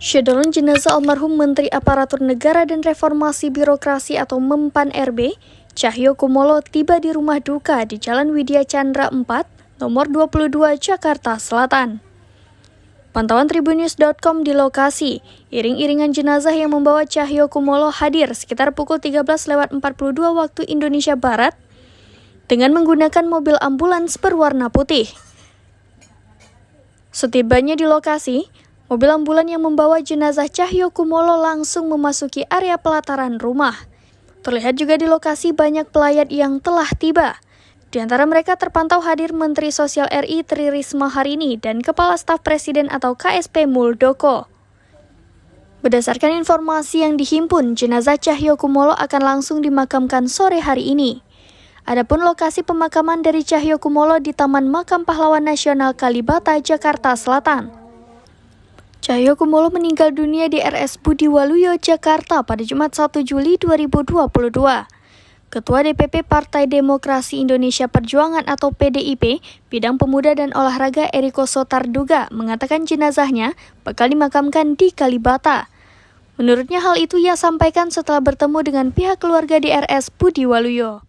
Syahdalan jenazah almarhum Menteri Aparatur Negara dan Reformasi Birokrasi atau Mempan RB, Cahyokumolo tiba di rumah duka di Jalan Widya Chandra 4, nomor 22, Jakarta Selatan. Pantauan Tribunnews.com di lokasi, iring-iringan jenazah yang membawa Cahyokumolo hadir sekitar pukul 13.42 waktu Indonesia Barat dengan menggunakan mobil ambulans berwarna putih. Setibanya di lokasi, mobil ambulan yang membawa jenazah Cahyokumolo langsung memasuki area pelataran rumah. Terlihat juga di lokasi banyak pelayat yang telah tiba. Di antara mereka terpantau hadir Menteri Sosial RI Tri Risma Harini dan Kepala Staf Presiden atau KSP Muldoko. Berdasarkan informasi yang dihimpun, jenazah Cahyokumolo akan langsung dimakamkan sore hari ini. Adapun lokasi pemakaman dari Cahyokumolo di Taman Makam Pahlawan Nasional Kalibata, Jakarta Selatan. Cahyokumolo meninggal dunia di RS Budi Waluyo, Jakarta pada Jumat 1 Juli 2022. Ketua DPP Partai Demokrasi Indonesia Perjuangan atau PDIP, Bidang Pemuda dan Olahraga Eriko Sotarduga mengatakan jenazahnya bakal dimakamkan di Kalibata. Menurutnya hal itu ia sampaikan setelah bertemu dengan pihak keluarga di RS Budi Waluyo.